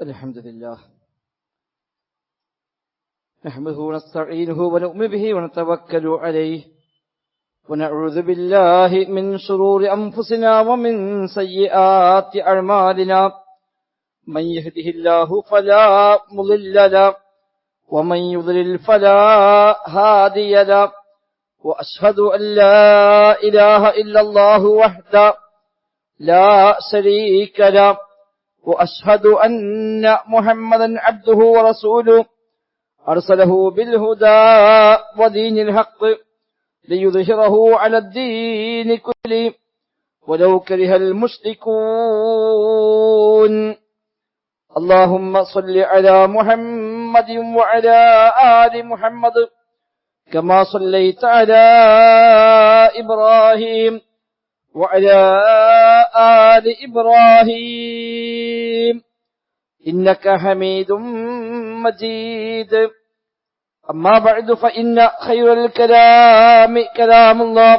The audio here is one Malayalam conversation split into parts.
الحمد لله نحمده ونستعينه ونؤمن به ونتوكل عليه ونعوذ بالله من شرور أنفسنا ومن سيئات أعمالنا من يهده الله فلا مضل له ومن يضلل فلا هادي له وأشهد أن لا إله إلا الله وحده لا شريك له وأشهد أن محمدا عبده ورسوله أرسله بالهدى ودين الحق ليظهره على الدين كله ولو كره المشركون اللهم صل على محمد وعلى آل محمد كما صليت على إبراهيم وعلى آل إبراهيم إنك حميد مجيد أما بعد فإن خير الكلام كلام الله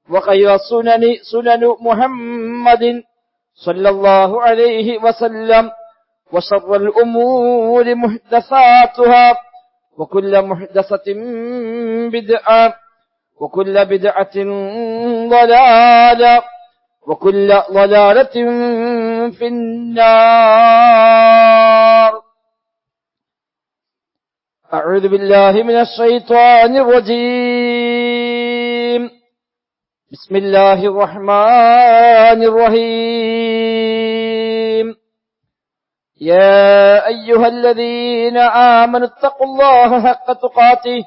وخير السنن سنن محمد صلى الله عليه وسلم وشر الأمور محدثاتها وكل محدثة بدعة وكل بدعة ضلالة وكل ضلالة في النار. أعوذ بالله من الشيطان الرجيم. بسم الله الرحمن الرحيم. يا أيها الذين آمنوا اتقوا الله حق تقاته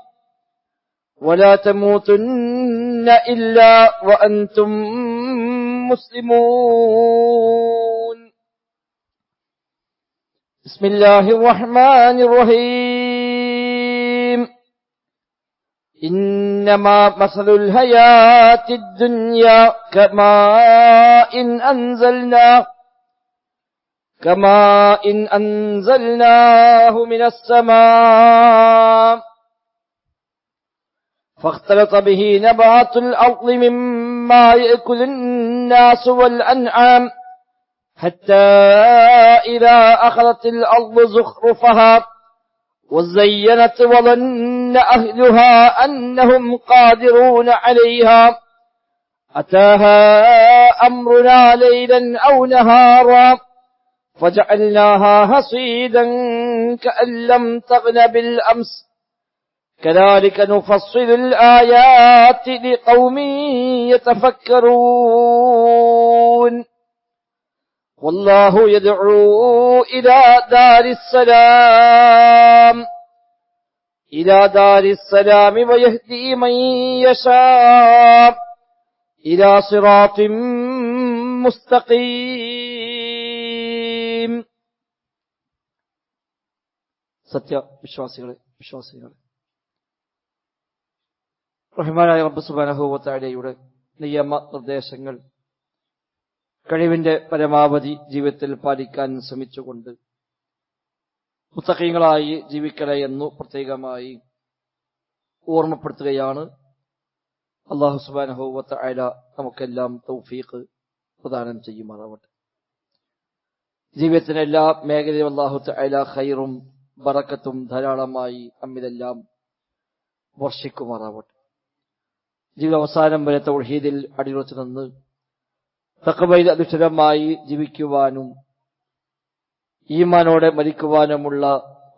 ولا تموتن إلا وأنتم مسلمون. بسم الله الرحمن الرحيم. إنما مثل الحياة الدنيا كماء أنزلناه من السماء فاختلط به نبات الأرض مما يأكل الناس والأنعام حتى إذا أخذت الأرض زخرفها وزينت وظن أهلها أنهم قادرون عليها أتاها أمرنا ليلا أو نهارا فجعلناها حصيدا كأن لم تغن بالأمس كذلك نفصل الآيات لقوم يتفكرون. والله يدعو إلى دار السلام ويهدي من يشاء إلى صراط مستقيم. സത്യവിശ്വാസികളെ റഹ്മാനായ റബ്ബ് സുബ്ഹാനഹു വ തആലയുടെ നിയമ നിർദ്ദേശങ്ങൾ കഴിവിന്റെ പരമാവധി ജീവിതത്തിൽ പാലിക്കാൻ ശ്രമിച്ചുകൊണ്ട് മുത്തഖീങ്ങളായി ജീവിക്കണേ എന്നു പ്രത്യേകമായി ഓർമ്മപ്പെടുത്തുകയാണ്. അല്ലാഹു സുബ്ഹാനഹു വ തആല നമുക്കെല്ലാം തൗഫീഖ് പ്രദാനം ചെയ്യുമാറാവട്ടെ. ജീവിതത്തിന്റെ എല്ലാ മേഖലയിലും അല്ലാഹു തആല ഖൈറും ബറക്കത്തും ധാരാളമായി നമ്മിലെല്ലാം വർഷിക്കുമാറാവട്ടെ. ജീവിത അവസാനം വരെ തൗഹീദിൽ അടിയുറച്ചു നിന്ന് തഖ്വയിൽ അധിഷ്ഠിതമായി ജീവിക്കുവാനും ഈമാനോടെ മരിക്കുവാനുമുള്ള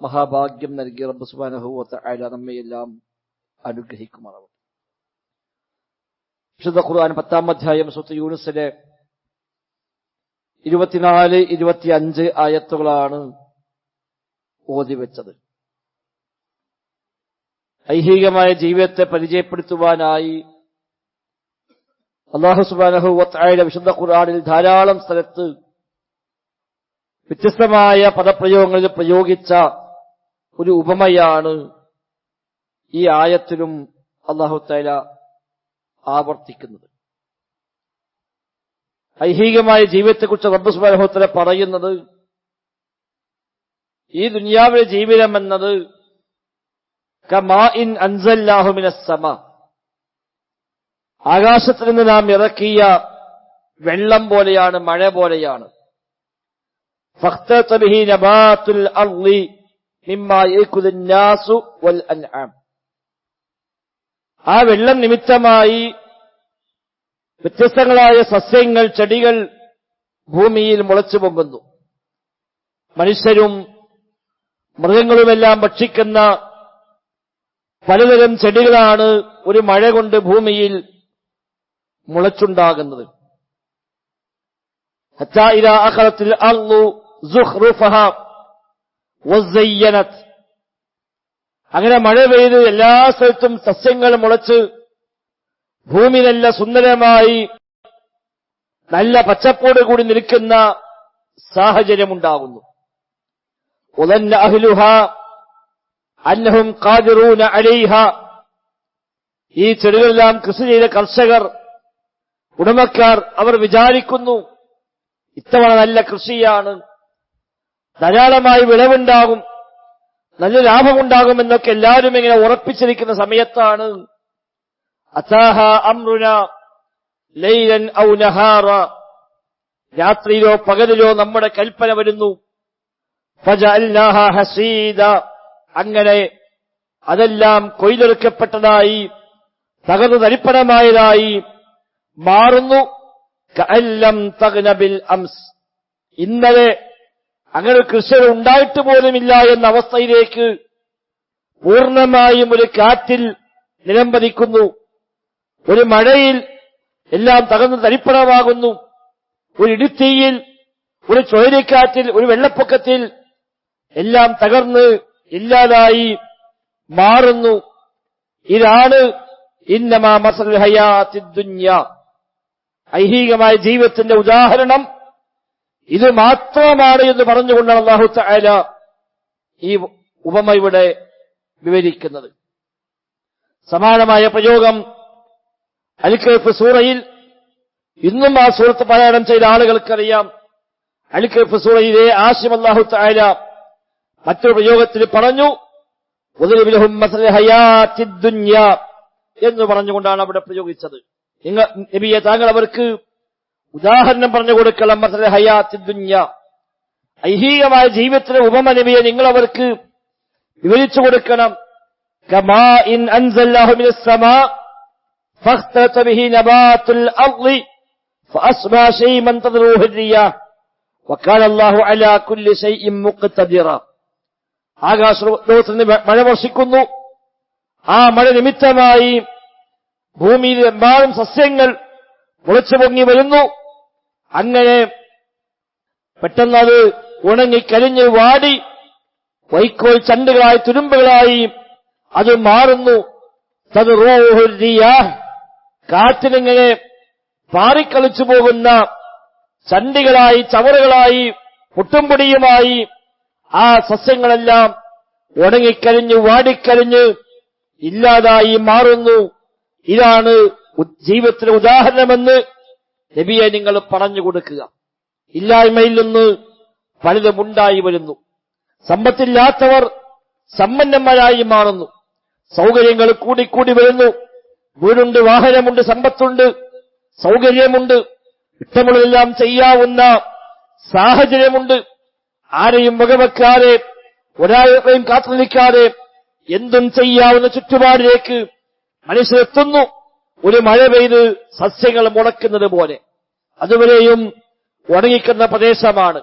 മഹാഭാഗ്യം നൽകിയ റബ്ബ് സുബ്ഹാനഹു വ തആല നമ്മയെല്ലാം അനുഗ്രഹിക്കുമാറാവട്ടെ. വിശുദ്ധ ഖുർആൻ 10-ാം അധ്യായം സൂറത്ത് യൂനുസിലെ 24-25 ആയത്തുകളാണ് ഓതിവെച്ചത്. ഐഹികമായ ജീവിതത്തെ പരിചയപ്പെടുത്തുവാനായി അല്ലാഹു സുബ്ഹാനഹു വ തആല വിശുദ്ധ ഖുർആനിൽ ധാരാളം സ്ഥലത്ത് വ്യത്യസ്തമായ പദപ്രയോഗങ്ങളിൽ പ്രയോഗിച്ച ഒരു ഉപമയാണ് ഈ ആയത്തിലും അല്ലാഹു തആല ആവർത്തിക്കുന്നത്. ഐഹികമായ ജീവിതത്തെക്കുറിച്ച് റബ്ബ് സുബ്ഹാനഹു വ തആല പറയുന്നത് ഈ ദുനിയാവിലെ ജീവിതം എന്നത് കമാഇൻ അൻസൽനാഹു മിനസ് സമാ, ആകാശത്തിൽ നിന്ന് നാം ഇറക്കിയ വെള്ളം പോലെയാണ്, മഴ പോലെയാണ്. فاختلط به نبات الأرض مما يأكل الناس والأنعام. ആ വെള്ളം നിമിത്തമായി വ്യത്യസ്തങ്ങളായ സസ്യങ്ങൾ, ചെടികൾ ഭൂമിയിൽ മുളച്ചു പൊങ്ങുന്നു. മനുഷ്യരും മൃഗങ്ങളുമെല്ലാം ഭക്ഷിക്കുന്ന പലതരം ചെടികളാണ് ഒരു മഴ കൊണ്ട് ഭൂമിയിൽ മുളച്ചുണ്ടാകുന്നത്. ഹത്താ ഇദാ അഖറത്തിൽ അർളു സുഖ്റുഫഹാ വസയ്യനത്. അങ്ങനെ മഴ പെയ്ത് എല്ലാ സ്ഥലത്തും സസ്യങ്ങൾ മുളച്ച് ഭൂമി നല്ല സുന്ദരമായി നല്ല പച്ചപ്പോട് കൂടി നിൽക്കുന്ന സാഹചര്യമുണ്ടാകുന്നു. ഉദന്ന അഹ്ലുഹാ അന്നഹും ഖാദിറൂന അലൈഹാ. ഈ ചെടികളെല്ലാം കൃഷി ചെയ്ത കർഷകർ, ഉടമക്കാർ, അവർ വിചാരിക്കുന്നു ഇത്തവണ നല്ല കൃഷിയാണ്, ധാരാളമായി വിളവുണ്ടാകും, നല്ല ലാഭമുണ്ടാകുമെന്നൊക്കെ എല്ലാവരും ഇങ്ങനെ ഉറപ്പിച്ചിരിക്കുന്ന സമയത്താണ് അതാഹ അംറുന ലൈലൻ ഔ നഹാറ. രാത്രിയിലോ പകലിലോ നമ്മുടെ കൽപ്പന വരുന്നു. ഫജഅൽനാഹ ഹസീദ. അങ്ങനെ അതെല്ലാം കൊയ്തെടുക്കപ്പെട്ടതായി തകർന്നു തരിപ്പണമായതായി മാറുന്നു. കഅല്ലം തഗ്ന ബിൽ അംസ്. ഇന്നലെ അങ്ങനെ കൃഷികൾ ഉണ്ടായിട്ട് പോലുമില്ല എന്ന അവസ്ഥയിലേക്ക് പൂർണ്ണമായും ഒരു കാറ്റിൽ നിലംപതിക്കുന്നു. ഒരു മഴയിൽ എല്ലാം തകർന്ന് തരിപ്പണമാകുന്നു. ഒരു ഇടിത്തീയിൽ, ഒരു ചുഴലിക്കാറ്റിൽ, ഒരു വെള്ളപ്പൊക്കത്തിൽ എല്ലാം തകർന്ന് ഇല്ലാതായി മാറുന്നു. ഇതാണ് ഇന്നമാ മസലുൽ ഹയാത്തിദ് ദുനിയ. ഐഹികമായ ജീവിതത്തിന്റെ ഉദാഹരണം ഇത് മാത്രമാണ് എന്ന് പറഞ്ഞുകൊണ്ടാണ് അല്ലാഹു തആല ഈ ഉപമ ഇവിടെ വിവരിക്കുന്നത്. സമാനമായ പ്രയോഗം അൽ-കഹ്ഫ് സൂറയിൽ ഇന്നും ആ സൂറത്ത് പാരായണം ചെയ്ത ആളുകൾക്കറിയാം. അൽ-കഹ്ഫ് സൂറയിലെ ആശയം അല്ലാഹു തആല മറ്റൊരു പ്രയോഗത്തിൽ പറഞ്ഞു, വദരിബ് ലഹും മസലൽ ഹയാത്തിദ് ദുനിയ എന്ന് പറഞ്ഞുകൊണ്ടാണ് അവിടെ പ്രയോഗിച്ചത്. നബിയെ, താങ്കൾ അവർക്ക് ഉദാഹരണം പറഞ്ഞു കൊടുക്കണം. മസലൽ ഹയാത്തിദ് ദുനിയ, ഐഹികമായ ജീവിതത്തിലെ ഉപമ നബിയെ നിങ്ങൾ അവർക്ക് വിവരിച്ചു കൊടുക്കണം. കമാഇൻ അൻസൽനാഹു മിനസ് സമാ ഫഖ്തലത ബിഹി നബാതുൽ അർളി ഫഅസ്ബഹ ശൈമൻ തദ്റൂഹു റിയാഹ് വകാന അല്ലാഹു അലാ കുല്ലി ശൈഇൻ മുഖ്തദിറ. ആകാശലോകത്ത് നിന്ന് മഴ വർഷിക്കുന്നു. ആ മഴ നിമിത്തമായി ഭൂമിയിലെമ്പാടും സസ്യങ്ങൾ മുളച്ചു പൊങ്ങി വരുന്നു. അങ്ങനെ പെട്ടെന്നത് ഉണങ്ങിക്കരിഞ്ഞ് വാടി വൈക്കോൽ ചണ്ടുകളായി, തുരുമ്പുകളായി അത് മാറുന്നു. തദ്റൂഹു റിയാഹ്, കാറ്റിലിങ്ങനെ പാറിക്കളിച്ചു പോകുന്ന ചണ്ടികളായി, ചവറുകളായി, പുട്ടുംപൊടിയുമായി ആ സസ്യങ്ങളെല്ലാം ഉണങ്ങിക്കരിഞ്ഞ് വാടിക്കരിഞ്ഞ് ഇല്ലാതായി മാറുന്നു. ഇതാണ് ജീവിതത്തിലെ ഉദാഹരണമെന്ന് നബിയെ നിങ്ങൾ പറഞ്ഞു കൊടുക്കുക. ഇല്ലായ്മയിൽ നിന്ന് പലതും ഉണ്ടായി വരുന്നു. സമ്പത്തില്ലാത്തവർ സമ്പന്നന്മാരായി മാറുന്നു. സൗകര്യങ്ങൾ കൂടിക്കൂടി വരുന്നു. വീടുണ്ട്, വാഹനമുണ്ട്, സമ്പത്തുണ്ട്, സൗകര്യമുണ്ട്, ഇഷ്ടമുള്ളതെല്ലാം ചെയ്യാവുന്ന സാഹചര്യമുണ്ട്. ആരെയും വകവെക്കാതെ, ഒരാളെയും കാത്തുനിൽക്കാതെ എന്തും ചെയ്യാവുന്ന ചുറ്റുപാടിലേക്ക് മനുഷ്യരെത്തുന്നു. ഒരു മഴ പെയ്ത് സസ്യങ്ങൾ മുളയ്ക്കുന്നത് പോലെ. അതുവരെയും ഉണങ്ങിക്കുന്ന പ്രദേശമാണ്,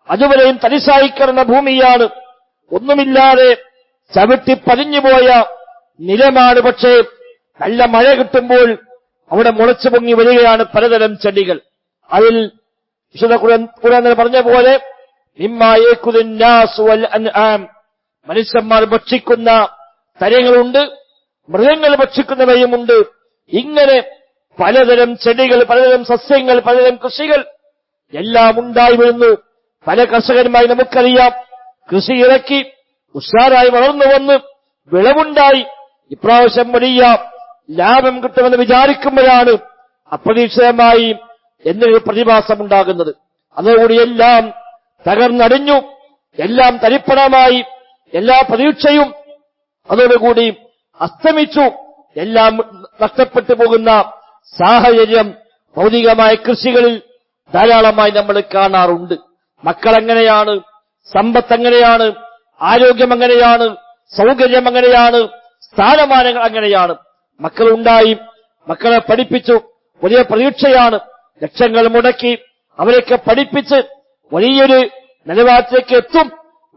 അതുവരെയും തരിശായിക്കിടന്ന ഭൂമിയാണ്, ഒന്നുമില്ലാതെ ചവിട്ടി പതിഞ്ഞുപോയ നിലമാണ്. പക്ഷേ നല്ല മഴ കിട്ടുമ്പോൾ അവിടെ മുളച്ചു പൊങ്ങി വരികയാണ് പലതരം ചെടികൾ. അതിൽ വിശുദ്ധ ഖുർആൻ പറഞ്ഞ പോലെ മനുഷ്യന്മാർ ഭക്ഷിക്കുന്ന തരങ്ങളുണ്ട്, മൃഗങ്ങൾ ഭക്ഷിക്കുന്നവയുമുണ്ട്. ഇങ്ങനെ പലതരം ചെടികൾ, പലതരം സസ്യങ്ങൾ, പലതരം കൃഷികൾ എല്ലാം ഉണ്ടായി വരുന്നു. പല കർഷകന്മാരും നമുക്കറിയാം, കൃഷി ഇറക്കി ഉഷാറായി വളർന്നു വന്ന് വിളവുണ്ടായി. ഇപ്രാവശ്യം വലിയ ലാഭം കിട്ടുമെന്ന് വിചാരിക്കുമ്പോഴാണ് അപ്രതീക്ഷിതമായി എന്നൊരു പ്രതിഭാസം ഉണ്ടാകുന്നത്. അതോടുകൂടി എല്ലാം തകർന്നടിഞ്ഞു, എല്ലാം തരിപ്പണമായി, എല്ലാ പ്രതീക്ഷയും അതോടുകൂടി അസ്തമിച്ചു, എല്ലാം നഷ്ടപ്പെട്ടു പോകുന്ന സാഹചര്യം ഭൗതികമായ കൃഷികളിൽ ധാരാളമായി നമ്മൾ കാണാറുണ്ട്. മക്കൾ എങ്ങനെയാണ്, സമ്പത്ത് എങ്ങനെയാണ്, ആരോഗ്യം എങ്ങനെയാണ്, സൗകര്യം എങ്ങനെയാണ്, സ്ഥാനമാനങ്ങൾ എങ്ങനെയാണ്. മക്കളുണ്ടായി, മക്കളെ പഠിപ്പിച്ചു, വലിയ പ്രതീക്ഷയാണ്. ലക്ഷങ്ങൾ മുടക്കി അവരെയൊക്കെ പഠിപ്പിച്ച് വലിയൊരു നിലവാരത്തിലേക്ക് എത്തും,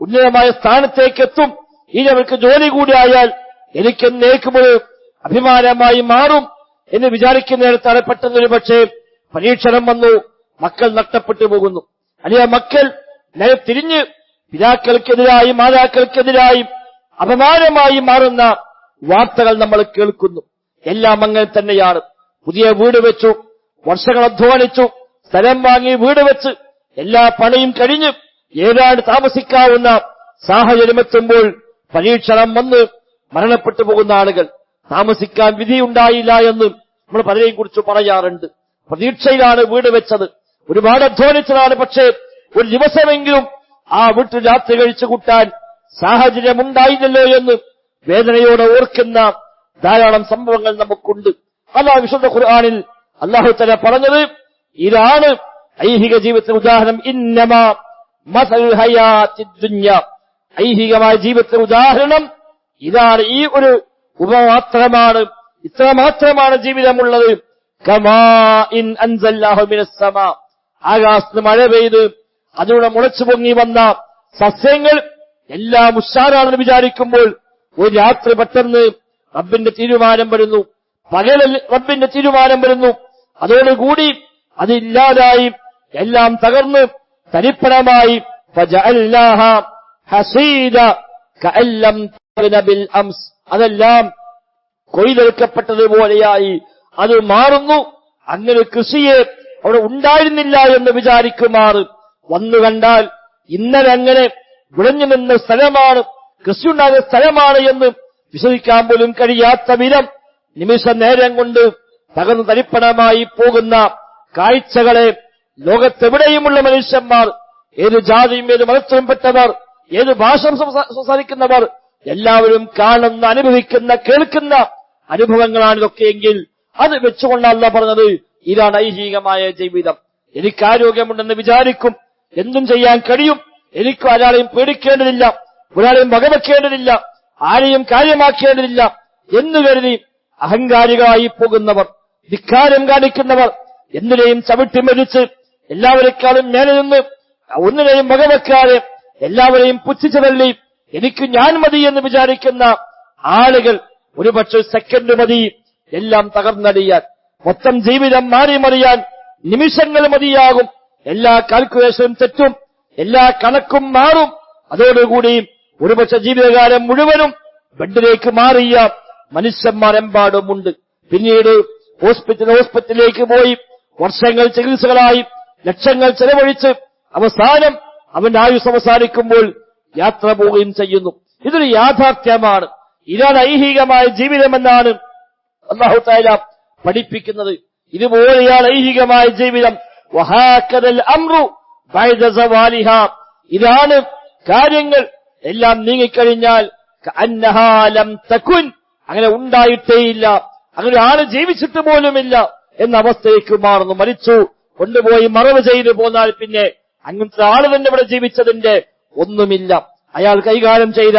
ഉന്നതമായ സ്ഥാനത്തേക്ക് എത്തും. ഇനി അവർക്ക് ജോലി കൂടിയായാൽ എനിക്കെന്നേക്കുമൊരു അഭിമാനമായി മാറും എന്ന് വിചാരിക്കുന്നിടത്താണ് പെട്ടെന്നൊരു പക്ഷേ പരീക്ഷണം വന്നു, മക്കൾ നഷ്ടപ്പെട്ടു പോകുന്നു. അല്ലെങ്കിൽ മക്കൾ തിരിഞ്ഞ് പിതാക്കൾക്കെതിരായി മാതാക്കൾക്കെതിരായി അപമാനമായി മാറുന്ന വാർത്തകൾ നമ്മൾ കേൾക്കുന്നു. എല്ലാം അങ്ങനെ തന്നെയാണ്. പുതിയ വീട് വെച്ചു, വർഷങ്ങൾ അധ്വാനിച്ചു, സ്ഥലം വാങ്ങി വീട് വെച്ച് എല്ലാ പണിയും കഴിഞ്ഞ് ഏതാണ്ട് താമസിക്കാവുന്ന സാഹചര്യമെത്തുമ്പോൾ പരീക്ഷണം വന്ന് മരണപ്പെട്ടു പോകുന്ന ആളുകൾ. താമസിക്കാൻ വിധിയുണ്ടായില്ല എന്ന് നമ്മൾ പലരെയും കുറിച്ച് പറയാറുണ്ട്. പ്രതീക്ഷയിലാണ് വീട് വെച്ചത്, ഒരുപാട് അധ്വാനിച്ചതാണ്. പക്ഷേ ഒരു ദിവസമെങ്കിലും ആ വീട്ടിൽ രാത്രി കഴിച്ചു കൂട്ടാൻ സാഹചര്യമുണ്ടായില്ലല്ലോ എന്ന് വേദനയോടെ ഓർക്കുന്ന ധാരാളം സംഭവങ്ങൾ നമുക്കുണ്ട്. അല്ലാഹു വിശുദ്ധ ഖുർആനിൽ അല്ലാഹു തആല പറഞ്ഞത് ഇതാണ് ഐഹിക ജീവിതത്തിന്റെ ഉദാഹരണം. ഇന്നമാ മസൽ ഹയാത്തിദ് ദുനിയ, ഐഹികമായ ജീവിതത്തിന്റെ ഉദാഹരണം ഇതാണ്. ഈ ഒരു ഉപമാത്രമാണ്, ഇത്ര മാത്രമാണ് ജീവിതമുള്ളത്. കമാ ഇൻ അൻസൽനാഹു മിനസ് സമാ, ആകാശത്ത് മഴ പെയ്ത് അതിലൂടെ മുളച്ചു പൊങ്ങി വന്ന സസ്യങ്ങൾ എല്ലാം ഉഷാറാണെന്ന് വിചാരിക്കുമ്പോൾ ഒരു രാത്രി പെട്ടെന്ന് റബ്ബിന്റെ തീരുമാനം വരുന്നു, പകലിൽ റബ്ബിന്റെ തീരുമാനം വരുന്നു. അതോടുകൂടി അതില്ലാതായി എല്ലാം തകർന്ന് തരിപ്പണമായി. ഫജഅൽനാഹാ ഹസീദ കഅല്ലം തഗ്ന ബിൽ അംസ്, അതെല്ലാം കൊയ്തെടുക്കപ്പെട്ടതുപോലെയായി അത് മാറുന്നു. അങ്ങനെ കൃഷിയെ അവിടെ ഉണ്ടായിരുന്നില്ല എന്ന് വിചാരിക്കുമാറ് വന്നു കണ്ടാൽ ഇന്നലെ അങ്ങനെ വിളഞ്ഞു നിന്ന സ്ഥലമാണ്, കൃഷിയുണ്ടായ സ്ഥലമാണ് എന്ന് വിശ്വസിക്കാൻ പോലും കഴിയാത്ത വിധം നിമിഷ നേരം കൊണ്ട് തകർന്നു തരിപ്പണമായി പോകുന്ന കാഴ്ചകളെ ലോകത്തെവിടെയുമുള്ള മനുഷ്യന്മാർ, ഏത് ജാതിയും ഏത് മതത്തിലുംപ്പെട്ടവർ, ഏത് ഭാഷ സംസാരിക്കുന്നവർ എല്ലാവരും കാണുന്ന, അനുഭവിക്കുന്ന, കേൾക്കുന്ന അനുഭവങ്ങളാണ് ഇതൊക്കെയെങ്കിൽ അത് വെച്ചുകൊണ്ടാണ് അല്ലാഹു പറഞ്ഞത് ഇതാണ് ഐഹികമായ ജീവിതം. എനിക്ക് ആരോഗ്യമുണ്ടെന്ന് വിചാരിക്കും, എന്തും ചെയ്യാൻ കഴിയും, എനിക്ക് ഒരാളെയും പേടിക്കേണ്ടതില്ല, ഒരാളെയും വകവെക്കേണ്ടതില്ല, ആരെയും കാര്യമാക്കേണ്ടതില്ല എന്ന് കരുതി അഹങ്കാരികളായി പോകുന്നവർ, ധിക്കാരം കാണിക്കുന്നവർ, എന്തിനേയും ചവിട്ടിമരിച്ച് എല്ലാവരെക്കാളും മേലെ നിന്ന് ഒന്നിനെയും വകവെക്കാതെ എല്ലാവരെയും പുച്ഛിച്ചു തള്ളി എനിക്ക് ഞാൻ മതി എന്ന് വിചാരിക്കുന്ന ആളുകൾ ഒരുപക്ഷെ സെക്കൻഡ് മതി എല്ലാം തകർന്നടിയാൻ, മൊത്തം ജീവിതം മാറിമറിയാൻ നിമിഷങ്ങൾ മതിയാകും. എല്ലാ കാൽക്കുലേഷനും തെറ്റും, എല്ലാ കണക്കും മാറും. അതോടുകൂടി ഒരുപക്ഷെ ജീവിതകാലം മുഴുവനും ബെഡിലേക്ക് മാറിയ മനുഷ്യന്മാരെമ്പാടുമുണ്ട്. പിന്നീട് ഹോസ്പിറ്റലിലേക്ക് പോയി വർഷങ്ങൾ ചികിത്സകളായി ലക്ഷങ്ങൾ ചെലവഴിച്ച് അവസാനം അവന്റെ ആയുസ് അവസാനിക്കുമ്പോൾ യാത്ര പോവുകയും ചെയ്യുന്നു. ഇതൊരു യാഥാർത്ഥ്യമാണ്. ഇതാണ് ഐഹികമായ ജീവിതമെന്നാണ് അല്ലാഹു തആല പഠിപ്പിക്കുന്നത്. ഇതുപോലെയാണ് ഐഹികമായ ജീവിതം. വഹാകദൽ അംറു ബഅദ സവാലിഹാ, ഇതാണ് കാര്യങ്ങൾ എല്ലാം നീങ്ങിക്കഴിഞ്ഞാൽ കഅന്നഹാ ലം തകുൻ, അങ്ങനെ ഉണ്ടായിട്ടേയില്ല, അങ്ങനെ ആള് ജീവിച്ചിട്ട് പോലുമില്ല എന്ന അവസ്ഥയ്ക്ക് മാറുന്നു. മരിച്ചു കൊണ്ടുപോയി മറവ് ചെയ്തു പോന്നാൽ പിന്നെ അങ്ങനത്തെ ആള് തന്നെ ഇവിടെ ജീവിച്ചതിന്റെ ഒന്നുമില്ല. അയാൾ കൈകാര്യം ചെയ്ത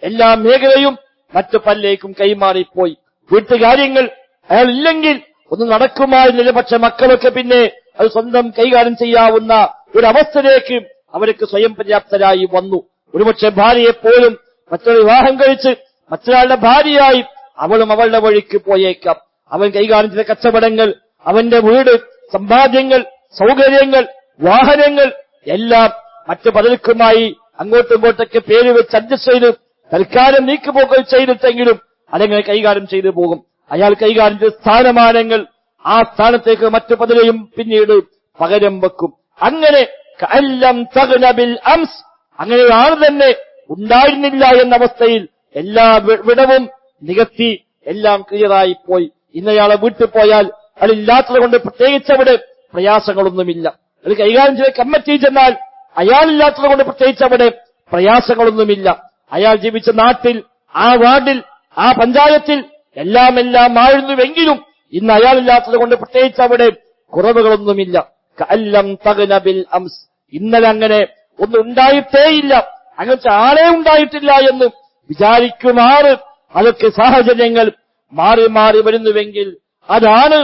എല്ലാ മേഖലയും മറ്റു പല്ലേക്കും കൈമാറിപ്പോയി. വീട്ടുകാര്യങ്ങൾ അയാൾ ഇല്ലെങ്കിൽ ഒന്നും നടക്കുമായിരുന്നില്ല. പക്ഷെ മക്കളൊക്കെ പിന്നെ അത് സ്വന്തം കൈകാര്യം ചെയ്യാവുന്ന ഒരവസ്ഥയിലേക്ക് അവർക്ക് സ്വയം പര്യാപ്തരായി വന്നു. ഒരുപക്ഷെ ഭാര്യയെപ്പോലും മറ്റൊരു വിവാഹം കഴിച്ച് മറ്റൊരാളുടെ ഭാര്യയായി അവളും അവളുടെ വഴിക്ക് പോയേക്കാം. അവൻ കൈകാര്യം ചെയ്ത കച്ചവടങ്ങൾ, അവന്റെ വീട്, സമ്പാദ്യങ്ങൾ, സൗകര്യങ്ങൾ, വാഹനങ്ങൾ എല്ലാം മറ്റു പലർക്കുമായി അങ്ങോട്ടും ഇങ്ങോട്ടൊക്കെ പേര് വെച്ച് അഡ്ജസ്റ്റ് ചെയ്ത് തൽക്കാലം നീക്കുപോക്കൽ ചെയ്തിട്ടെങ്കിലും അതെങ്ങനെ കൈകാര്യം ചെയ്തു പോകും. അയാൾ കൈകാര്യം ചെയ്ത സ്ഥാനമാനങ്ങൾ, ആ സ്ഥാനത്തേക്ക് മറ്റു പലരെയും പിന്നീട് പകരം വെക്കും. അങ്ങനെ കഅല്ലം തഗ്ന ബിൽ അംസ്, അങ്ങനെ ആൾ തന്നെ ഉണ്ടായിരുന്നില്ല എന്ന അവസ്ഥയിൽ എല്ലാ വിടവും നികത്തി എല്ലാം ക്ലിയറായി പോയി. ഇന്നയാളെ വീട്ടിൽ പോയാൽ അതില്ലാത്തത് കൊണ്ട് പ്രത്യേകിച്ച് അവിടെ പ്രയാസങ്ങളൊന്നുമില്ല. അത് കൈകാര്യം ചെയ്ത കമ്മിറ്റി ചെന്നാൽ അയാളില്ലാത്തത് കൊണ്ട് പ്രത്യേകിച്ച് അവിടെ പ്രയാസങ്ങളൊന്നുമില്ല. അയാൾ ജീവിച്ച നാട്ടിൽ, ആ വാർഡിൽ, ആ പഞ്ചായത്തിൽ എല്ലാം ആയിരുന്നുവെങ്കിലും ഇന്ന് അയാളില്ലാത്തത് കൊണ്ട് പ്രത്യേകിച്ച് അവിടെ കുറവുകളൊന്നുമില്ല. കഅല്ലം തഗ്ന ബിൽ അംസ്, ഇന്നലെ അങ്ങനെ ഒന്നും ഉണ്ടായിട്ടേയില്ല, അങ്ങനത്തെ ആളെ ഉണ്ടായിട്ടില്ല എന്ന് വിചാരിക്കുമാറ് അതൊക്കെ സാഹചര്യങ്ങൾ മാറി മാറി വരുന്നുവെങ്കിൽ അതാണ്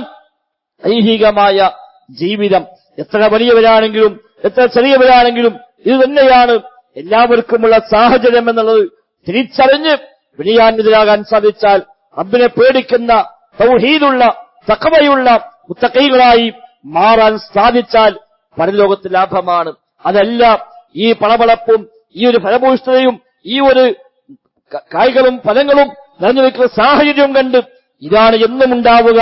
ഐഹികമായ ജീവിതം. എത്ര വലിയവരാണെങ്കിലും എത്ര ചെറിയവരാണെങ്കിലും ഇത് തന്നെയാണ് എല്ലാവർക്കുമുള്ള സാഹചര്യം എന്നുള്ളത് തിരിച്ചറിഞ്ഞ് വിനയാന്വിതരാകാൻ സാധിച്ചാൽ, റബ്ബിനെ പേടിക്കുന്ന തൗഹീദുള്ള തഖ്വയുള്ള മുത്തഖീകളായി മാറാൻ സാധിച്ചാൽ പരലോകത്ത് ലാഭമാണ്. അതല്ല ഈ പളപളപ്പും ഈ ഒരു ഫലഭൂഷ്ഠതയും ഈ ഒരു കായ്കളും ഫലങ്ങളും നിറഞ്ഞു വെക്കുന്ന സാഹചര്യം കണ്ട് ഇതാണ് എന്നും ഉണ്ടാവുക,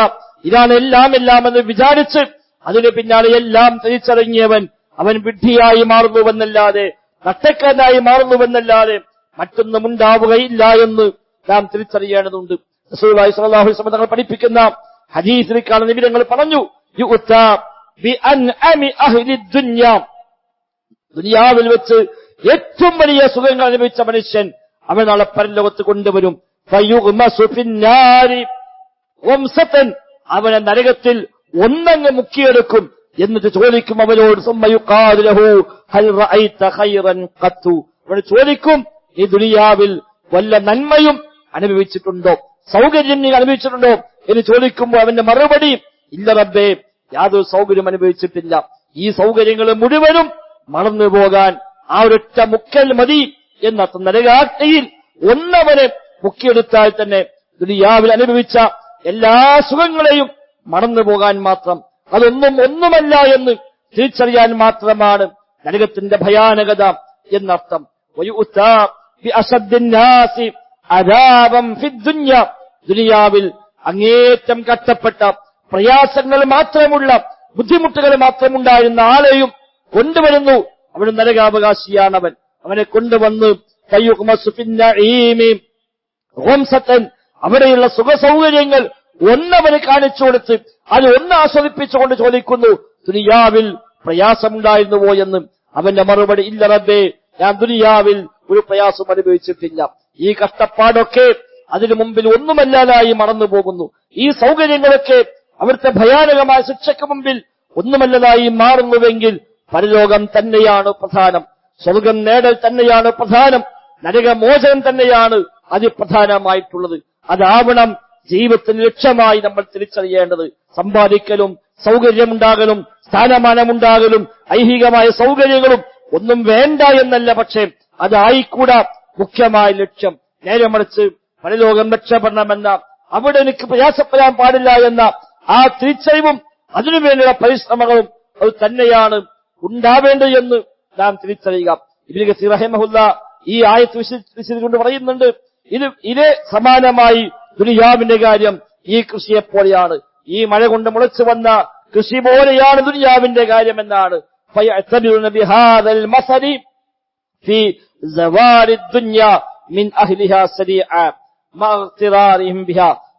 ഇതാണ് എല്ലാം എന്ന് വിചാരിച്ച് അതിന് പിന്നാലെ എല്ലാം തിരിച്ചറിഞ്ഞവൻ അവൻ വിഡ്ഢിയായി മാറുന്നുവെന്നല്ലാതെ നഷ്ടക്കാരനായി മാറുന്നുവെന്നല്ലാതെ മറ്റൊന്നും ഉണ്ടാവുകയില്ല എന്ന് നാം തിരിച്ചറിയേണ്ടതുണ്ട്. റസൂലുള്ളാഹി സ്വല്ലല്ലാഹു അലൈഹി വസല്ലം തങ്ങൾ പഠിപ്പിക്കുന്ന ഹദീസിൽ കാണുന്ന നിബിധങ്ങൾ പറഞ്ഞു, യുഅ്താ ബിഅൻഅമി അഹ്ലി ദുനിയ, ദുനിയാവിൽ വെച്ച് ഏറ്റവും വലിയ സുഖങ്ങൾ അനുഭവിച്ച മനുഷ്യൻ അവൻ നാളെ പരലോകത്ത് കൊണ്ടുവരും. ഫയുഗ്മസു ഫിന്നാരി വംസതൻ, അവനെ നരകത്തിൽ ഒന്നങ്ങ് മുക്കിയെടുക്കും. എന്നിട്ട് ചോദിക്കും അവനോട്, സുമ്മയുഖാലു ലഹു ഹൽ റഅയ്ത ഖൈറൻ ഖത്തു, അവൻ ചോദിക്കും ഈ ദുനിയാവിൽ വല്ല നന്മയും അനുഭവിച്ചിട്ടുണ്ടോ, സൗകര്യം നീ അനുഭവിച്ചിട്ടുണ്ടോ എന്ന് ചോദിക്കുമ്പോൾ അവന്റെ മറുപടി, ഇല്ല റബ്ബേ, യാതൊരു സൗകര്യം അനുഭവിച്ചിട്ടില്ല. ഈ സൗകര്യങ്ങൾ മുഴുവനും മറന്നു പോകാൻ ആ ഒരൊറ്റ മുക്കൽ മതി എന്നർത്ഥം. നരകാഗ്നിയിൽ ഒന്നവനെ മുക്കിയെടുത്താൽ തന്നെ ദുനിയാവിൽ അനുഭവിച്ച എല്ലാ സുഖങ്ങളെയും മറന്നു പോകാൻ മാത്രം, ഒന്നുമല്ല എന്ന് തിരിച്ചറിയാൻ മാത്രമാണ് നരകത്തിന്റെ ഭയാനകത എന്നർത്ഥം. ദുനിയാവിൽ അങ്ങേറ്റം കഷ്ടപ്പെട്ട പ്രയാസങ്ങൾ മാത്രമുള്ള ബുദ്ധിമുട്ടുകൾ മാത്രമുണ്ടായിരുന്ന ആളെയും കൊണ്ടുവരുന്നു. അവന് നരകാവകാശിയാണവൻ. അവനെ കൊണ്ടുവന്ന് അവിടെയുള്ള സുഖസൗകര്യങ്ങൾ ഒന്നവന് കാണിച്ചു കൊടുത്ത് അത് ഒന്ന് ആസ്വദിപ്പിച്ചുകൊണ്ട് ചോദിക്കുന്നു, ദുനിയാവിൽ പ്രയാസമുണ്ടായിരുന്നുവോ എന്ന്. അവന്റെ മറുപടി, ഇല്ല റബ്ബേ, ഞാൻ ദുനിയാവിൽ ഒരു പ്രയാസം അനുഭവിച്ചിട്ടില്ല. ഈ കഷ്ടപ്പാടൊക്കെ അതിനു മുമ്പിൽ ഒന്നുമല്ലാതായി മറന്നു പോകുന്നു. ഈ സൗകര്യങ്ങളൊക്കെ അവിടുത്തെ ഭയാനകമായ ശിക്ഷയ്ക്ക് മുമ്പിൽ ഒന്നുമല്ലതായി മാറുന്നുവെങ്കിൽ പരലോകം തന്നെയാണ് പ്രധാനം, സ്വർഗം നേടൽ തന്നെയാണ് പ്രധാനം, നരകമോചനം തന്നെയാണ് അതിപ്രധാനമായിട്ടുള്ളത്. അതാവണം ജീവിതത്തിന് ലക്ഷ്യമായി നമ്മൾ തിരിച്ചറിയേണ്ടത്. സമ്പാദിക്കലും സൗകര്യമുണ്ടാകലും സ്ഥാനമാനമുണ്ടാകലും ഐഹികമായ സൗകര്യങ്ങളും ഒന്നും വേണ്ട എന്നല്ല, പക്ഷേ അതായിക്കൂടാ മുഖ്യമായ ലക്ഷ്യം. നേരെ മറിച്ച് പരലോകം രക്ഷപ്പെടണമെന്ന, അവിടെ എനിക്ക് പ്രയാസപ്പെടാൻ പാടില്ല എന്ന ആ തിരിച്ചറിവും അതിനുവേണ്ടിയുള്ള പരിശ്രമങ്ങളും അത് തന്നെയാണ് ഉണ്ടാവേണ്ടത് എന്ന് നാം തിരിച്ചറിയുക. ഇബ്നു കസീർ റഹിമഹുല്ലാ ഈ ആയത്ത് വിശദീകരിച്ചുകൊണ്ട് പറയുന്നുണ്ട്, ഇതേ സമാനമായി ദുനിയാവിന്റെ കാര്യം ഈ കൃഷിയെപ്പോലെയാണ്, ഈ മഴ കൊണ്ട് മുളച്ചു വന്ന കൃഷി പോലെയാണ് ദുനിയാവിന്റെ കാര്യം എന്നാണ്.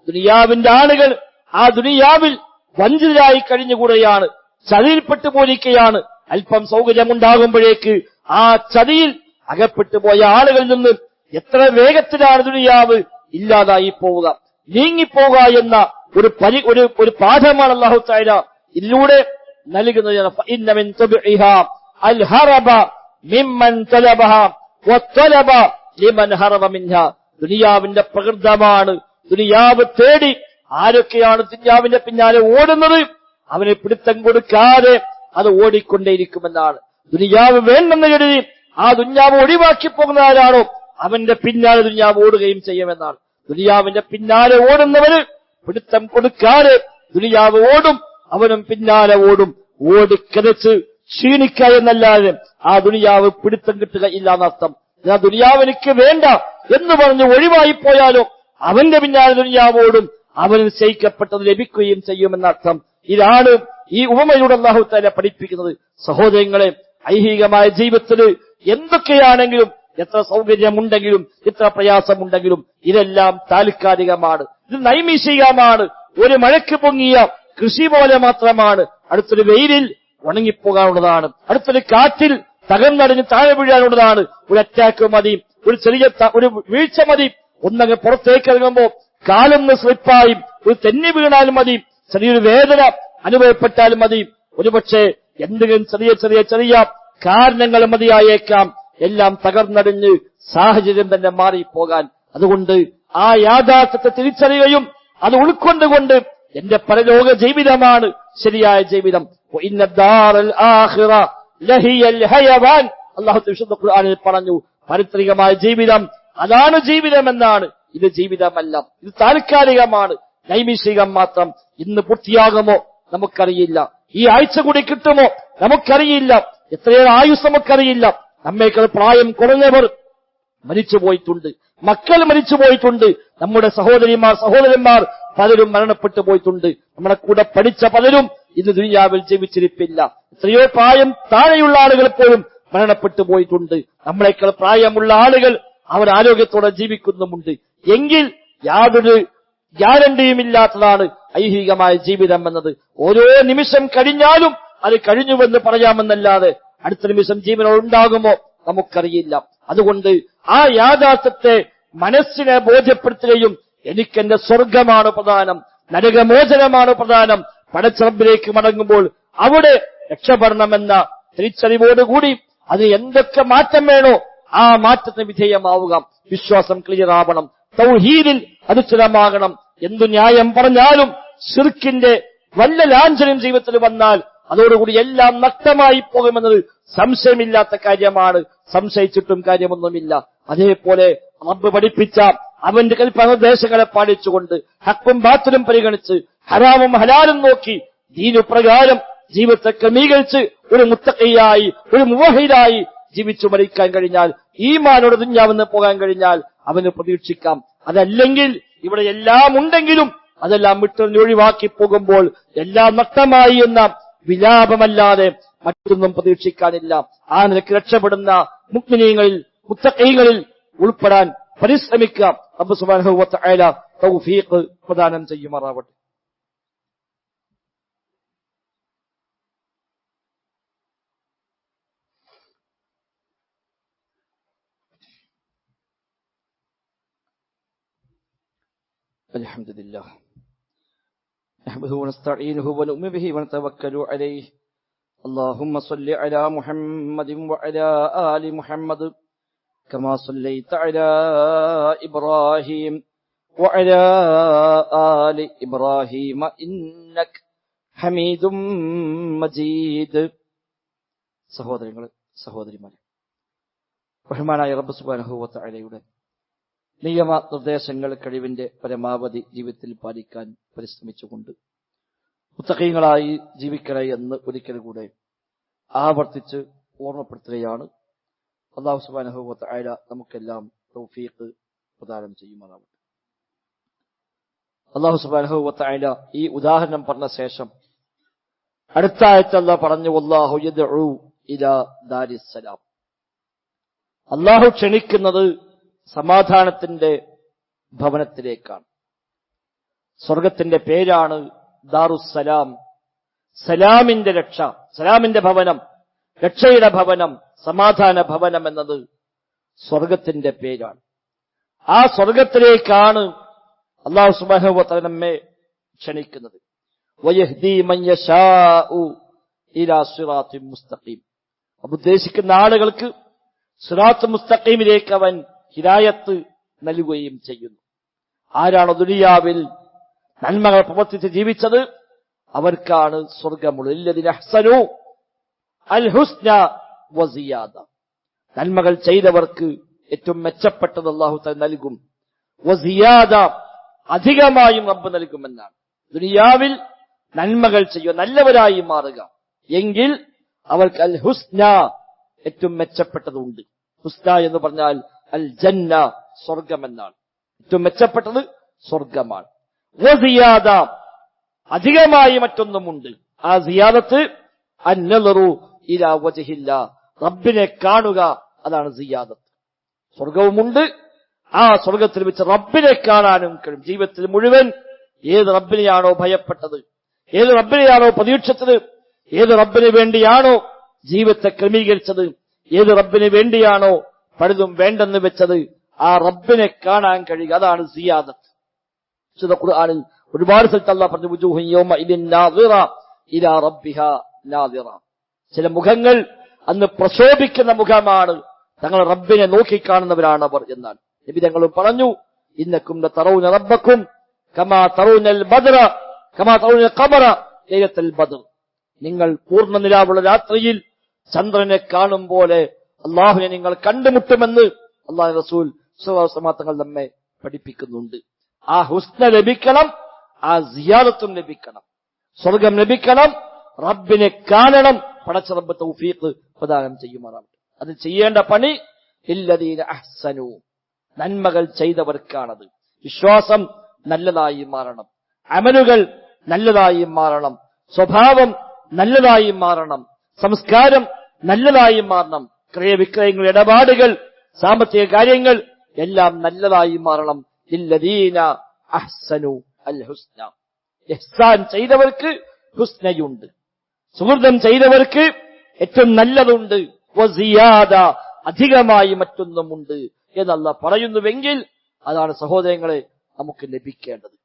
ദുനിയാവിന്റെ ആളുകൾ ആ ദുനിയാവിൽ വഞ്ചിതരായി കഴിഞ്ഞുകൂടെയാണ്, ചതിയിൽപ്പെട്ടു പോയിരിക്കുകയാണ്. അല്പം സൗകര്യമുണ്ടാകുമ്പോഴേക്ക് ആ ചതിയിൽ അകപ്പെട്ടു പോയ ആളുകളിൽ നിന്ന് എത്ര വേഗത്തിലാണ് ദുനിയാവ് ഇല്ലാതായി പോവുക, നീങ്ങിപ്പോവുക എന്ന ഒരു പാഠമാണ് അല്ലാഹു തആല ഇതിലൂടെ നൽകുന്നത്. ദുനിയാവിന്റെ പ്രകൃതമാണ്. ദുനിയാവ് തേടി ആരൊക്കെയാണ് ദുനിയാവിന്റെ പിന്നാലെ ഓടുന്നത്, അവന് പിടുത്തം കൊടുക്കാതെ അത് ഓടിക്കൊണ്ടേയിരിക്കുമെന്നാണ്. ദുനിയാവ് വേണ്ടെന്ന് കരുതി ആ ദുനിയാവ് ഒഴിവാക്കി പോകുന്ന ആരാണോ അവന്റെ പിന്നാലെ ദുനിയാവ് ഓടുകയും ചെയ്യുമെന്നാണ്. ദുനിയാവിന്റെ പിന്നാലെ ഓടുന്നവന് പിടുത്തം കൊടുക്കാതെ ദുനിയാവ് ഓടും, അവനും പിന്നാലെ ഓടും. ഓടിക്കതച്ച് ക്ഷീണിക്കുക എന്നല്ലാതെ ആ ദുനിയാവ് പിടുത്തം കിട്ടുക ഇല്ല എന്നർത്ഥം. ആ ദുനിയാവിനിക്ക് വേണ്ട എന്ന് പറഞ്ഞ് ഒഴിവായി പോയാലോ അവന്റെ പിന്നാലെ ദുനിയാവ് ഓടും, അവന് നിശ്ചയിക്കപ്പെട്ടത് ലഭിക്കുകയും ചെയ്യുമെന്നർത്ഥം. ഇതാണ് ഈ ഉപമയിലൂടെ അല്ലാഹു തആല പഠിപ്പിക്കുന്നത്. സഹോദരങ്ങളെ, ഐഹികമായ ജീവിതത്തിൽ എന്തൊക്കെയാണെങ്കിലും, എത്ര സൗകര്യമുണ്ടെങ്കിലും എത്ര പ്രയാസമുണ്ടെങ്കിലും ഇതെല്ലാം താൽക്കാലികമാണ്, ഇത് നൈമിഷികമാണ്. ഒരു മഴയ്ക്ക് പൊങ്ങിയ കൃഷി പോലെ മാത്രമാണ്. അടുത്തൊരു വെയിലിൽ ഉണങ്ങിപ്പോകാനുള്ളതാണ്, അടുത്തൊരു കാറ്റിൽ തകർന്നടിഞ്ഞ് താഴെ വീഴാനുള്ളതാണ്. ഒരു അറ്റാക്ക് മതി, ഒരു ചെറിയ ഒരു വീഴ്ച മതി, ഒന്നങ്ങ് പുറത്തേക്ക് ഇറങ്ങുമ്പോൾ കാലൊന്ന് സ്ലിപ്പായി ഒരു തെന്നി വീണാൽ മതി, ചെറിയൊരു വേദന അനുഭവപ്പെട്ടാൽ മതി. ഒരുപക്ഷെ എന്തെങ്കിലും ചെറിയ കാരണങ്ങൾ മതിയായേക്കാം എല്ലാം തകർന്നടിഞ്ഞ് സാഹചര്യം തന്നെ മാറിപ്പോകാൻ. അതുകൊണ്ട് ആ യാഥാർത്ഥ്യത്തെ തിരിച്ചറിയുകയും അത് ഉൾക്കൊണ്ടുകൊണ്ട് എന്റെ പരലോക ജീവിതമാണ് ശരിയായ ജീവിതം. അല്ലാഹു വിശുദ്ധ ഖുർആനിൽ പറഞ്ഞു, പാരിത്രികമായ ജീവിതം അതാണ് ജീവിതമെന്നാണ്. ഇത് ജീവിതമല്ല, ഇത് താൽക്കാലികമാണ്, നൈമിഷികം മാത്രം. ഇന്ന് പൂർത്തിയാകുമോ നമുക്കറിയില്ല, ഈ ആഴ്ച കൂടി കിട്ടുമോ നമുക്കറിയില്ല, എത്രയേറെ ആയുസ് നമുക്കറിയില്ല. നമ്മേക്കാൾ പ്രായം കുറഞ്ഞവർ മരിച്ചുപോയിട്ടുണ്ട്, മക്കൾ മരിച്ചുപോയിട്ടുണ്ട്, നമ്മുടെ സഹോദരന്മാർ പലരും മരണപ്പെട്ടു പോയിട്ടുണ്ട്. നമ്മുടെ കൂടെ പഠിച്ച പലരും ഇന്ന് ദുനിയാവിൽ ജീവിച്ചിരിപ്പില്ല. എത്രയോ പ്രായം താഴെയുള്ള ആളുകൾ പോലും മരണപ്പെട്ടു പോയിട്ടുണ്ട്. നമ്മളെക്കാൾ പ്രായമുള്ള ആളുകൾ അവർ ആരോഗ്യത്തോടെ ജീവിക്കുന്നുമുണ്ട്. എങ്കിൽ യാതൊരു ഗ്യാരണ്ടിയുമില്ലാത്തതാണ് ഐഹികമായ ജീവിതം എന്നത്. ഓരോ നിമിഷം കഴിഞ്ഞാലും അത് കഴിഞ്ഞുവെന്ന് പറയാമെന്നല്ലാതെ അടുത്ത നിമിഷം ജീവനോടുണ്ടാകുമോ നമുക്കറിയില്ല. അതുകൊണ്ട് ആ യാഥാർത്ഥ്യത്തെ മനസ്സിനെ ബോധ്യപ്പെടുത്തുകയും എനിക്കെന്റെ സ്വർഗമാണ് പ്രധാനം, നരകമോചനമാണ് പ്രധാനം, പടച്ചറബിലേക്ക് മടങ്ങുമ്പോൾ അവിടെ രക്ഷപ്പെടണമെന്ന തിരിച്ചറിവോടുകൂടി അത് എന്തൊക്കെ മാറ്റം വേണോ ആ മാറ്റത്തിന് വിധേയമാവുക. വിശ്വാസം ക്ലിയർ ആവണം, തൗഹീദിൽ അധിഷ്ഠിതമാകണം. എന്തു ന്യായം പറഞ്ഞാലും ശിർക്കിന്റെ വല്ല ലാഞ്ചനം ജീവിതത്തിൽ വന്നാൽ അതോടുകൂടി എല്ലാം നഷ്ടമായി പോകുമെന്നത് സംശയമില്ലാത്ത കാര്യമാണ്. സംശയിച്ചിട്ടും കാര്യമൊന്നുമില്ല. അതേപോലെ റബ്ബ് പഠിപ്പിച്ച അവന്റെ കൽപ്പനിർദ്ദേശങ്ങളെ പാലിച്ചുകൊണ്ട് ഹക്കും ബാത്തിലും പരിഗണിച്ച് ഹറാമും ഹലാലും നോക്കി ദീനുപ്രകാരം ജീവിതത്തെ ക്രമീകരിച്ച് ഒരു മുത്തഖിയായി ഒരു മുവഹിദായി ജീവിച്ചു മരിക്കാൻ കഴിഞ്ഞാൽ, ഈമാനോട് ദുനിയാവെന്ന് പോകാൻ കഴിഞ്ഞാൽ അവന് പ്രതീക്ഷിക്കാം. അതല്ലെങ്കിൽ ഇവിടെ എല്ലാം ഉണ്ടെങ്കിലും അതെല്ലാം വിട്ടൊന്ന് ഒഴിവാക്കി പോകുമ്പോൾ എല്ലാം നഷ്ടമായി എന്ന വിലാപമല്ലാതെ മറ്റൊന്നും പ്രതീക്ഷിക്കാനില്ല. ആ നിലയ്ക്ക് രക്ഷപ്പെടുന്ന മുഅ്മിനീങ്ങളിൽ മുത്തഖീങ്ങളിൽ ഉൾപ്പെടാൻ പരിശ്രമിക്കുക. റബ്ബ് സുബ്ഹാനഹു വ തആല തൗഫീഖ് പ്രദാനം ചെയ്യുമാറാവട്ടെ. അൽഹംദുലില്ലാഹ് നഹ്മദുഹു വനസ്തഈനുഹു വനു'മിനു ബിഹി വനതവക്കലു അലൈഹി. اللهم صل على محمد وعلى آل محمد كما صليت على إبراهيم وعلى آل إبراهيم إنك حميد مجيد. സഹോദരങ്ങളെ സഹോദരിമാരെ, റഹ്മാനായ റബ്ബ് സുബ്ഹാനഹു വ തആലയുടെ നിയമ നിർദ്ദേശങ്ങൾ കഴിവിന്റെ പരമാവധി ജീവിതത്തിൽ പാലിക്കാൻ പരിശ്രമിച്ചുകൊണ്ട് മുത്തഖീങ്ങളായി ജീവിക്കണേ എന്ന് ഒരിക്കൽ കൂടെ ആവർത്തിച്ച് ഓർമ്മപ്പെടുത്തുകയാണ്. അല്ലാഹു സുബ്ഹാനഹു വ തആല നമുക്കെല്ലാം തൗഫീഖ് പ്രദാനം ചെയ്യുമാറാവട്ടെ. അല്ലാഹു സുബ്ഹാനഹു വ തആല ഈ ഉദാഹരണം പറഞ്ഞ ശേഷം അടുത്ത ആയത്തിൽ അല്ലാഹു പറഞ്ഞു, വല്ലാഹു യദ്ഉ ഇലാ ദാരിസ്സലാം. അല്ലാഹു ക്ഷണിക്കുന്നത് സമാധാനത്തിന്റെ ഭവനത്തിലേക്കാണ്. സ്വർഗത്തിന്റെ പേരാണ് ദാറുസ്സലാം. സലാമിന്റെ രക്ഷ, സലാമിന്റെ ഭവനം, രക്ഷയുടെ ഭവനം, സമാധാന ഭവനം എന്നത് സ്വർഗത്തിന്റെ പേരാണ്. ആ സ്വർഗത്തിലേക്കാണ് അല്ലാഹു സുബ്ഹാനഹു വ തആല നമ്മെ ക്ഷണിക്കുന്നത്. വയഹ്ദി മൻ യശാഉ ഇലാ സിറാത്തിൻ മുസ്തഖീം. ഉദ്ദേശിക്കുന്ന ആളുകൾക്ക് സിറാത്ത് മുസ്തഖീമിലേക്ക് അവൻ ഹിദായത്ത് നൽകുകയും ചെയ്യുന്നു. ആരാണോ ദുനിയാവിൽ നന്മകൾ പ്രവർത്തിച്ച് ജീവിച്ചത് അവർക്കാണ് സ്വർഗമുള്ളത്. ലല്ലദീന അഹ്സനൂ അൽ ഹുസ്ന വസിയാദ. നന്മകൾ ചെയ്തവർക്ക് ഏറ്റവും മെച്ചപ്പെട്ടത് അല്ലാഹു തആല നൽകും. വസിയാദ, അധികമായും റബ്ബ് നൽകുമെന്നാണ്. ദുനിയാവിൽ നന്മകൾ ചെയ്യുക, നല്ലവരായി മാറുക എങ്കിൽ അവർക്ക് അൽ ഹുസ്ന, ഏറ്റവും മെച്ചപ്പെട്ടതുണ്ട്. ഹുസ്ന എന്ന് പറഞ്ഞാൽ അൽ ജന്ന, സ്വർഗമെന്നാണ്. ഏറ്റവും മെച്ചപ്പെട്ടത് സ്വർഗമാണ്. വസിയാദ, അധികമായി മറ്റൊന്നുമുണ്ട്. ആ സിയാദത്ത് അന്നളറു ഇലാ വജ്ഹില്ലാ, റബ്ബിനെ കാണുക, അതാണ് സിയാദത്ത്. സ്വർഗവുമുണ്ട്, ആ സ്വർഗത്തിൽ വെച്ച് റബ്ബിനെ കാണാനും കഴിയും. ജീവിതത്തിൽ മുഴുവൻ ഏത് റബ്ബിനെയാണോ ഭയപ്പെട്ടത്, ഏത് റബ്ബിനെയാണോ പ്രതീക്ഷിച്ചത്, ഏത് റബ്ബിന് വേണ്ടിയാണോ ജീവിതത്തെ ക്രമീകരിച്ചത്, ഏത് റബ്ബിന് വേണ്ടിയാണോ പലതും വേണ്ടെന്ന് വെച്ചത്, ആ റബ്ബിനെ കാണാൻ കഴിയുക, അതാണ് സിയാദത്ത്. ഖുർആനിൽ ഒരുപാട് സ്ഥലത്ത് അല്ലാഹു പറഞ്ഞു, വുജൂഹു യൗമഇദിൻ നാദിറ ഇലാ റബ്ബിഹാ നാദിറ. ചില മുഖങ്ങൾ അന്ന് പ്രശോഭിക്കുന്ന മുഖമാണ്. തങ്ങൾ റബ്ബിനെ നോക്കിക്കാണുന്നവരാണ് അവർ എന്നാണ് നബി തങ്ങളും പറഞ്ഞു. ഇന്നക്കും ലതറൗന റബ്ബക്കും കമാ തറൗനൽ ബദ്ര കമാ തറൗനൽ ഖമറ ലൈലത്തുൽ ബദ്ർ. നിങ്ങൾ പൂർണ്ണ നിലാവുള്ള രാത്രിയിൽ ചന്ദ്രനെ കാണും പോലെ അല്ലാഹുവിനെ നിങ്ങൾ കണ്ടുമുട്ടുമെന്ന് അല്ലാഹു റസൂൽ സ്വല്ലല്ലാഹു അലൈഹി വസല്ലം തങ്ങൾ നമ്മെ പഠിപ്പിക്കുന്നുണ്ട്. ആ ഹുസ്ന ലഭിക്കണം, ആ സിയാദത്തും ലഭിക്കണം, സ്വർഗം ലഭിക്കണം, റബ്ബിനെ കാണണം. പടച്ച റബ്ബ് തൗഫീഖ് പ്രദാനം ചെയ്യുമാറാവട്ടെ. അത് ചെയ്യേണ്ട പണി ലില്ലദീന അഹ്സനു, നന്മകൾ ചെയ്തവർക്കാണത്. വിശ്വാസം നല്ലതായി മാറണം, അമലുകൾ നല്ലതായി മാറണം, സ്വഭാവം നല്ലതായി മാറണം, സംസ്കാരം നല്ലതായി മാറണം, ക്രയവിക്രയങ്ങൾ, ഇടപാടുകൾ, സാമ്പത്തിക കാര്യങ്ങൾ എല്ലാം നല്ലതായി മാറണം. ലില്ലദീന അഹ്സനു അൽ ഹുസ്ന. ഇഹ്സാൻ ചെയ്തവർക്ക് ഹുസ്നയുണ്ട്, സുഹൃതം ചെയ്തവർക്ക് ഏറ്റവും നല്ലതുണ്ട്. വസിയാദ, അധികമായി മറ്റൊന്നുമുണ്ട് എന്നല്ല പറയുന്നുവെങ്കിൽ അതാണ് സഹോദരങ്ങളെ നമുക്ക് ലഭിക്കേണ്ടത്.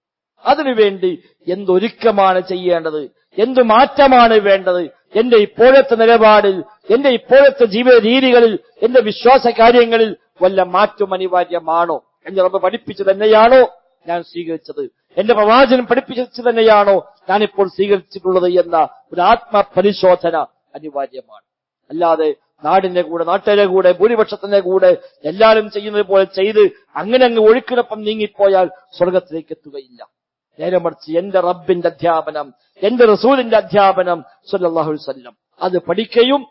അതിനുവേണ്ടി എന്തൊരുക്കമാണ് ചെയ്യേണ്ടത്, എന്തു മാറ്റമാണ് വേണ്ടത്? എന്റെ ഇപ്പോഴത്തെ നിലപാടിൽ, എന്റെ ഇപ്പോഴത്തെ ജീവിത രീതികളിൽ, എന്റെ വിശ്വാസ കാര്യങ്ങളിൽ വല്ല മാറ്റം അനിവാര്യമാണോ? എന്റെ റബ്ബ് പഠിപ്പിച്ചു തന്നെയാണോ ഞാൻ സ്വീകരിച്ചത്? എന്റെ പ്രവാചകൻ പഠിപ്പിച്ചു തന്നെയാണോ ഞാനിപ്പോൾ സ്വീകരിച്ചിട്ടുള്ളത് എന്ന ഒരു ആത്മപരിശോധന അനിവാര്യമാണ്. അല്ലാതെ നാടിന്റെ കൂടെ, നാട്ടുകാരുടെ കൂടെ, ഭൂരിപക്ഷത്തിന്റെ കൂടെ എല്ലാവരും ചെയ്യുന്നത് പോലെ ചെയ്ത് അങ്ങനെ അങ്ങ് ഒഴുക്കിനൊപ്പം നീങ്ങിപ്പോയാൽ സ്വർഗത്തിലേക്ക് എത്തുകയില്ല. നേരെ മറിച്ച് എന്റെ റബ്ബിന്റെ അധ്യാപനം, എന്റെ റസൂലിന്റെ അധ്യാപനം സ്വല്ലല്ലാഹു അലൈഹി വസല്ലം അത് പഠിക്കുകയും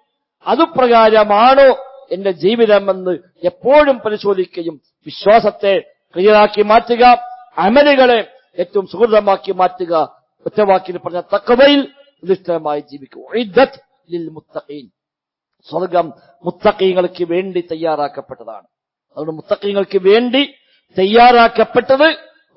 അതുപ്രകാരമാണോ എന്റെ ജീവിതമെന്ന് എപ്പോഴും പരിശോധിക്കുകയും വിശ്വാസത്തെ ക്ലിയറാക്കി മാറ്റുക, അമലുകളെ ഏറ്റവും സുഹൃതമാക്കി മാറ്റുക, ഒറ്റവാക്കിൽ പറഞ്ഞ തഖ്വയിൽ നിഷ്ഠമായി ജീവിക്കുക. ഉഇദ്ദത് ലിൽ മുത്തഖീൻ. സ്വർഗം മുത്തഖീങ്ങൾക്ക് വേണ്ടി തയ്യാറാക്കപ്പെട്ടതാണ്. അതുകൊണ്ട് മുത്തഖീങ്ങൾക്ക് വേണ്ടി തയ്യാറാക്കപ്പെട്ടത്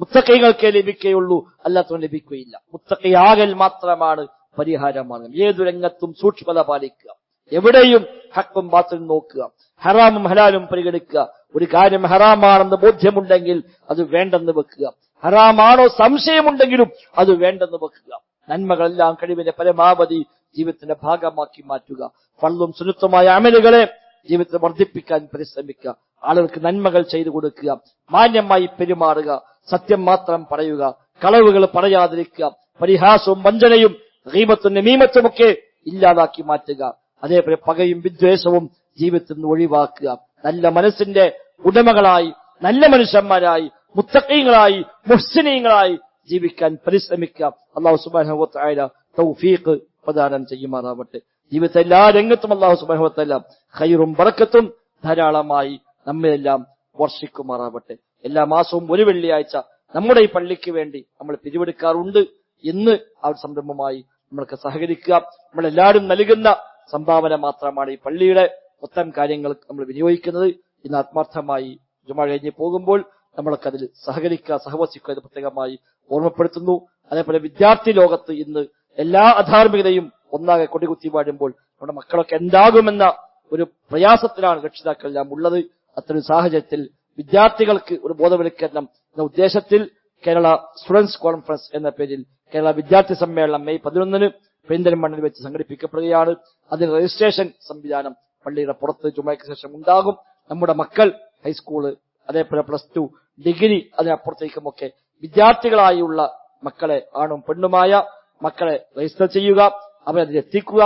മുത്തഖീങ്ങൾക്കേ ലഭിക്കുകയുള്ളൂ, അല്ലാത്തവൻ ലഭിക്കുകയില്ല. മുത്തഖിയാകൽ മാത്രമാണ് പരിഹാരമാണ്. ഏതു രംഗത്തും സൂക്ഷ്മത പാലിക്കുക, എവിടെയും ഹക്കും ബാത്തിലും നോക്കുക, ഹറാമും ഹലാലും പരിഗണിക്കുക. ഒരു കാര്യം ഹറാമാണെന്ന് ബോധ്യമുണ്ടെങ്കിൽ അത് വേണ്ടെന്ന് വെക്കുക, ഹറാമാണോ സംശയമുണ്ടെങ്കിലും അത് വേണ്ടെന്ന് വെക്കുക. നന്മകളെല്ലാം കഴിവിന്റെ പരമാവധി ജീവിതത്തിന്റെ ഭാഗമാക്കി മാറ്റുക. ഫർളും സുന്നത്തുമായ അമലുകളെ ജീവിതത്തിൽ വർദ്ധിപ്പിക്കാൻ പരിശ്രമിക്കുക. ആളുകൾക്ക് നന്മകൾ ചെയ്തു കൊടുക്കുക, മാന്യമായി പെരുമാറുക, സത്യം മാത്രം പറയുക, കളവുകൾ പറയാതിരിക്കുക, പരിഹാസവും വഞ്ചനയും ഗീബത്തും നമീമത്തുമൊക്കെ ഇല്ലാതാക്കി മാറ്റുക. അതേപോലെ പകയും വിദ്വേഷവും ജീവിതത്തിൽ നിന്ന് ഒഴിവാക്കുക. നല്ല മനസ്സിന്റെ ഉടമകളായി, നല്ല മനുഷ്യന്മാരായി, മുത്തഖീങ്ങളായി, മുഹ്സിനീങ്ങളായി ജീവിക്കാൻ പരിശ്രമിക്കുക. അല്ലാഹു സുബ്ഹാനഹു വ തആല തൗഫീഖ് പ്രദാനം ചെയ്യുമാറാവട്ടെ. ജീവിതത്തെ എല്ലാ രംഗത്തും അല്ലാഹു സുബ്ഹാനഹു വ തആല ഖൈറും ബറക്കത്തും ധാരാളമായി നമ്മയെല്ലാം വർഷിക്കുമാറാവട്ടെ. എല്ലാ മാസവും ഒരു വെള്ളിയാഴ്ച നമ്മുടെ ഈ പള്ളിക്ക് വേണ്ടി നമ്മൾ പിരിവെടുക്കാറുണ്ട്. ഇന്ന് ആ സംരംഭമായി നമ്മൾക്ക് സഹകരിക്കുക. നമ്മളെല്ലാവരും നൽകുന്ന സംഭാവന മാത്രമാണ് ഈ പള്ളിയുടെ മൊത്തം കാര്യങ്ങൾ നമ്മൾ വിനിയോഗിക്കുന്നത്. ഇന്ന് ആത്മാർത്ഥമായി ജുമാ കഴിഞ്ഞ് പോകുമ്പോൾ നമ്മളൊക്കെ അതിൽ സഹകരിക്കുക, സഹവസിക്കുക എന്ന് പ്രത്യേകമായി ഓർമ്മപ്പെടുത്തുന്നു. അതേപോലെ വിദ്യാർത്ഥി ലോകത്ത് ഇന്ന് എല്ലാ അധാർമികതയും ഒന്നാകെ കൊടികുത്തി വാഴുമ്പോൾ നമ്മുടെ മക്കളൊക്കെ എന്താകുമെന്ന ഒരു പ്രയാസത്തിലാണ് രക്ഷിതാക്കളെല്ലാം ഉള്ളത്. അത്തരം സാഹചര്യത്തിൽ വിദ്യാർത്ഥികൾക്ക് ഒരു ബോധവൽക്കരണം എന്ന ഉദ്ദേശത്തിൽ കേരള സ്റ്റുഡൻസ് കോൺഫറൻസ് എന്ന പേരിൽ കേരള വിദ്യാർത്ഥി സമ്മേളനം മെയ് 11 പെരിന്തൽമണ്ണിൽ വെച്ച് സംഘടിപ്പിക്കപ്പെടുകയാണ്. അതിന് രജിസ്ട്രേഷൻ സംവിധാനം പള്ളിയുടെ പുറത്ത് ജുമയ്ക്ക് ശേഷം ഉണ്ടാകും. നമ്മുടെ മക്കൾ ഹൈസ്കൂള്, അതേപോലെ +2, ഡിഗ്രി, അതിനപ്പുറത്തേക്കുമൊക്കെ വിദ്യാർത്ഥികളായുള്ള മക്കളെ, ആണും പെണ്ണുമായ മക്കളെ രജിസ്റ്റർ ചെയ്യുക, അവരതിലെത്തിക്കുക.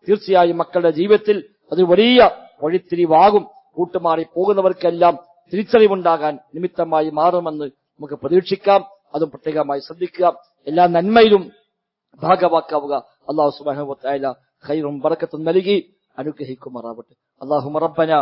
തീർച്ചയായും മക്കളുടെ ജീവിതത്തിൽ അത് വലിയ വഴിത്തിരിവാകും. കൂട്ടുമാറി പോകുന്നവർക്കെല്ലാം തിരിച്ചറിവുണ്ടാകാൻ നിമിത്തമായി മാറുമെന്ന് നമുക്ക് പ്രതീക്ഷിക്കാം. അതും പ്രത്യേകമായി ശ്രദ്ധിക്കുക. എല്ലാ നന്മയിലും ഭാഗവാക്കാവുക. അല്ലാഹു സുബ്ഹാനഹു വ തആല ഖൈറും ബറക്കത്തും നൽകി അനുഗ്രഹിക്കുമാറാവട്ടെ. അല്ലാഹുമ്മ റബ്ബന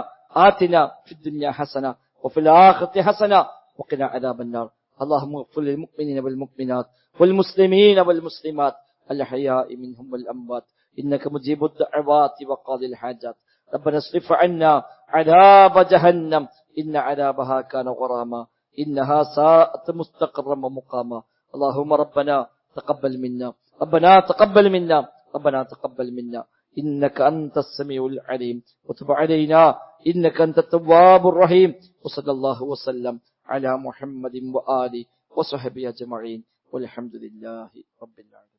ആതിന ഫിദ് ദുനിയ ഹസന വഫിൽ ആഖിറതി ഹസന വഖിനാ അദാബന്നാർ. അല്ലാഹുമ്മ ഗ്ഫിർ ലിൽ മുഅ്മിനീന വൽ മുഅ്മിനാത്ത് വൽ മുസ്ലിമീന വൽ മുസ്ലിമാത്ത് അൽ ഹയാഇ മിൻഹും വൽ അംവാത്ത് ഇന്നക മുജീബുദ് ദഅവാതി വഖാദിൽ ഹാജാത്ത്. ربنا اصرف عنا عذاب جهنم إن عذابها كان غراما إنها ساءت مستقرا ومقاما. اللهم ربنا تقبل منا، ربنا تقبل منا، ربنا تقبل منا إنك أنت السميع العليم وتب علينا إنك أنت التواب الرحيم. وصلى الله وسلم على محمد وآله وصحبه أجمعين والحمد لله رب العالمين.